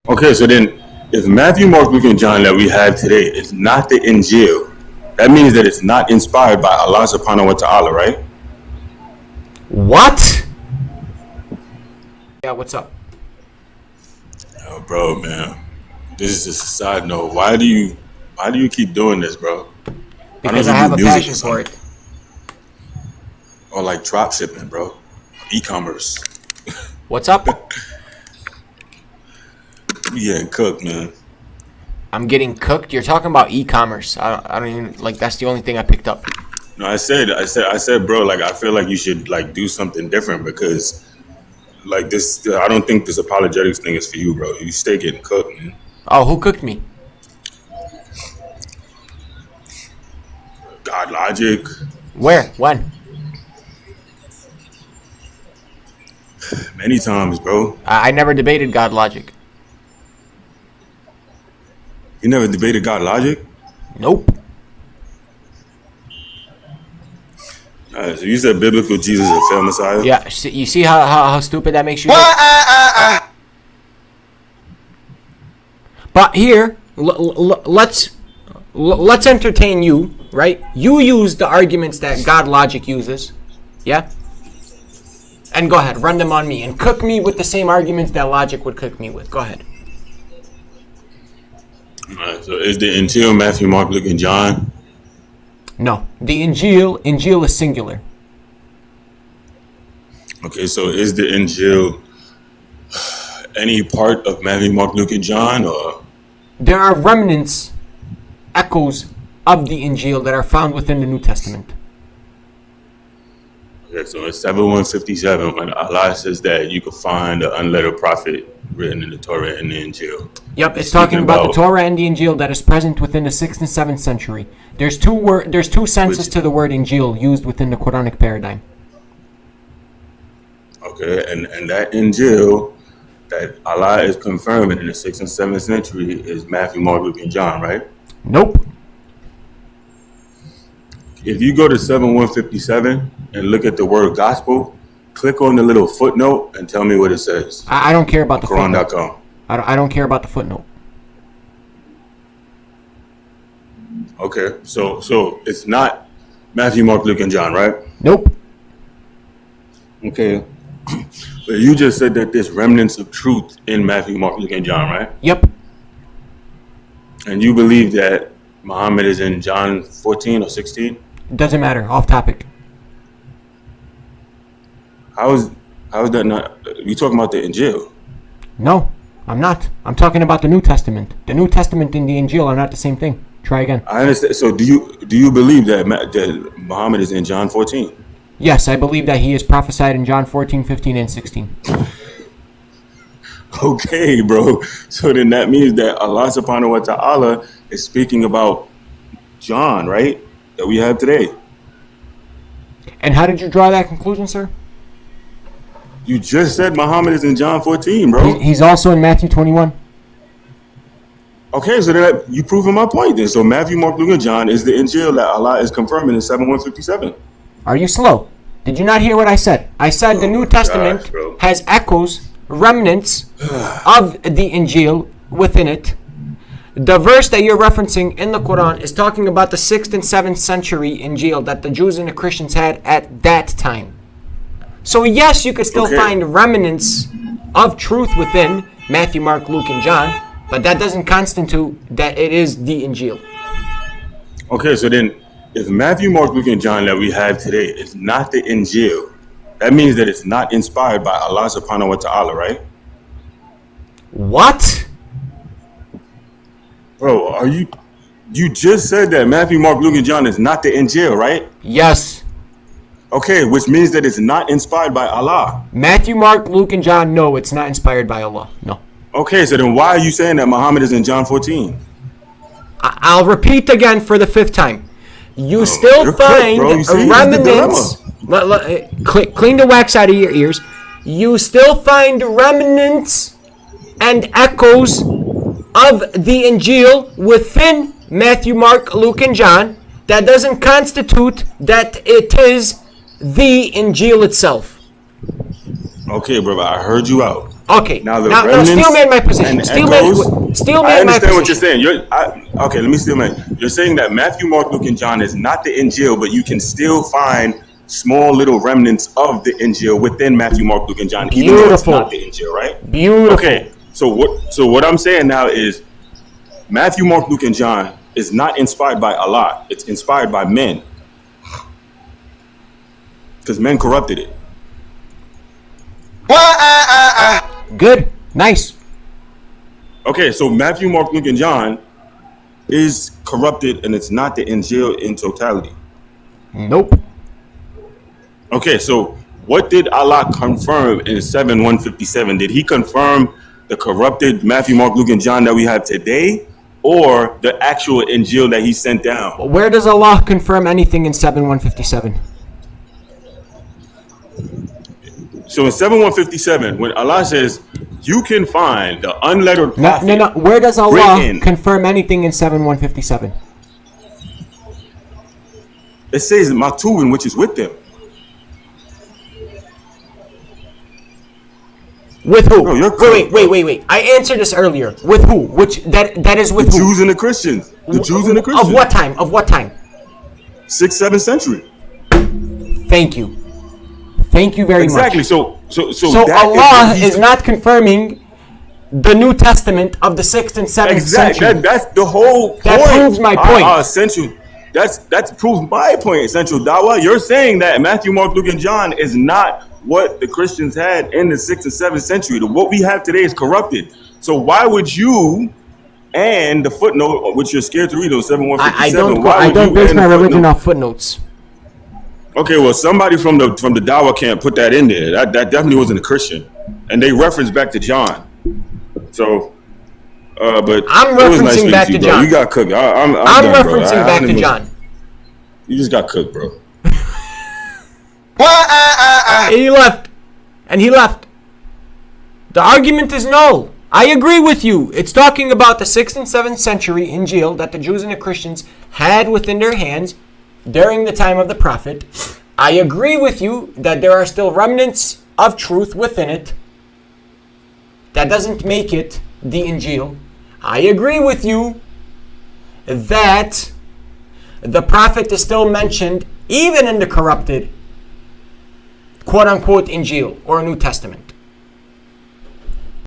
Okay, so then if Matthew, Mark, Luke, and John that we have today is not the Injil, that means that it's not inspired by Allah subhanahu wa ta'ala, right? What? Yeah, what's up? Oh, bro, man. This is just a side note. Why do you keep doing this, bro? Because I have a passion for it. Or like drop shipping, bro. E-commerce. What's up? You getting cooked, man. I'm getting cooked? You're talking about e-commerce. I don't even, like, that's the only thing I picked up. No, I said, bro, like, I feel like you should, like, do something different because, like, this, I don't think this apologetics thing is for you, bro. You stay getting cooked, man. Oh, who cooked me? GodLogic. Where? When? Many times, bro. I never debated GodLogic. You never debated GodLogic? Nope. So you said biblical Jesus is a failed Messiah? Yeah, you see how stupid that makes you? But here, let's entertain you, right? You use the arguments that GodLogic uses, yeah? And go ahead, run them on me and cook me with the same arguments that Logic would cook me with. Go ahead. Alright, so is the Injil Matthew, Mark, Luke, and John? No, the Injil is singular. Okay, so is the Injil any part of Matthew, Mark, Luke, and John, or? There are remnants, echoes of the Injil that are found within the New Testament. Okay, so in 7157, when Allah says that you could find an unlettered prophet written in the Torah and the Injil. Yep, it's talking about the Torah and the Injil that is present within the 6th and 7th century. There's two senses to the word Injil used within the Quranic paradigm. Okay, and that Injil that Allah is confirming in the 6th and 7th century is Matthew, Mark, Luke, and John, right? Nope. If you go to 7157 and look at the word gospel, click on the little footnote and tell me what it says. I don't care about the footnote. Quran.com. I don't care about the footnote. Okay, so it's not Matthew, Mark, Luke, and John, right? Nope. Okay. But you just said that there's remnants of truth in Matthew, Mark, Luke, and John, right? Yep. And you believe that Muhammad is in John 14 or 16? Doesn't matter. Off topic. How is that not? You talking about the Injil? No, I'm not. I'm talking about the New Testament. The New Testament and the Injil are not the same thing. Try again. I understand. So do you believe that Muhammad is in John 14? Yes, I believe that he is prophesied in John 14, 15, and 16. Okay, bro. So then that means that Allah subhanahu wa ta'ala is speaking about John, right? That we have today. And how did you draw that conclusion, sir? You just said Muhammad is in John 14, bro. He's also in Matthew 21. Okay, so then you proving my point then. So Matthew, Mark, Luke, and John is the Injil that Allah is confirming in 7157. Are you slow? Did you not hear what I said? I said the New Testament has echoes, remnants of the Injil within it. The verse that you're referencing in the Quran is talking about the 6th and 7th century Injil that the Jews and the Christians had at that time. So yes, you could still find remnants of truth within Matthew, Mark, Luke, and John, but that doesn't constitute that it is the Injil. Okay, so then if Matthew, Mark, Luke, and John that we have today is not the Injil, that means that it's not inspired by Allah subhanahu wa ta'ala, right? What? Bro, you just said that Matthew, Mark, Luke, and John is not the Injil, right? Yes. Okay, which means that it's not inspired by Allah. Matthew, Mark, Luke, and John, no, it's not inspired by Allah. No. Okay, so then why are you saying that Muhammad is in John 14? I'll repeat again for the 5th time. You still find remnants. Clean the wax out of your ears. You still find remnants and echoes of the Injil within Matthew, Mark, Luke, and John. That doesn't constitute that it is the Injil itself. Okay, brother, I heard you out. Okay. Now the Now remnants Steele made my position. and Steele echoes. made I my understand what position. you're saying. Okay, let me still make. You're saying that Matthew, Mark, Luke, and John is not the Injil, but you can still find small little remnants of the Injil within Matthew, Mark, Luke, and John, even though it's not the Injil, right? Beautiful. Okay. So what I'm saying now is Matthew, Mark, Luke, and John is not inspired by Allah. It's inspired by men, because men corrupted it. Good. Nice. Okay, so Matthew, Mark, Luke, and John is corrupted, and it's not the Injil in totality. Nope. Okay, so what did Allah confirm in 7:157? Did He confirm the corrupted Matthew, Mark, Luke, and John that we have today, or the actual Injil that He sent down? Where does Allah confirm anything in 7:157? So in 7:157, when Allah says you can find the unlettered prophet, No. Where does Allah written, confirm anything in 7:157? it says Maktubin, which is with them. With who? Bro, you're Wait. I answered this earlier. With who? Which that is with The who? Jews and the Christians. The Jews and the Christians. Of what time? Of what time? 6th, 7th century. Thank you. Thank you very Exactly. much. So So Allah is not confirming the New Testament of the 6th and 7th century. That's the whole point. That proves my point. That proves my point, CentralDawah. You're saying that Matthew, Mark, Luke, and John is not what the Christians had in the 6th and 7th century. What we have today is corrupted. So why would you, and the footnote, which you're scared to read, on 7:157, I don't base my religion off footnotes. Okay, well, somebody from the Dawah camp put that in there. That definitely wasn't a Christian, and they referenced back to John. So, but I'm it was referencing nice back speaking to you, bro. John. You got cooked. I'm done, bro. referencing back to John. You just got cooked, bro. And he left. The argument is null. I agree with you. It's talking about the 6th and 7th century Injil that the Jews and the Christians had within their hands during the time of the Prophet. I agree with you that there are still remnants of truth within it. That doesn't make it the Injil. I agree with you that the Prophet is still mentioned even in the corrupted quote-unquote Injil or New Testament.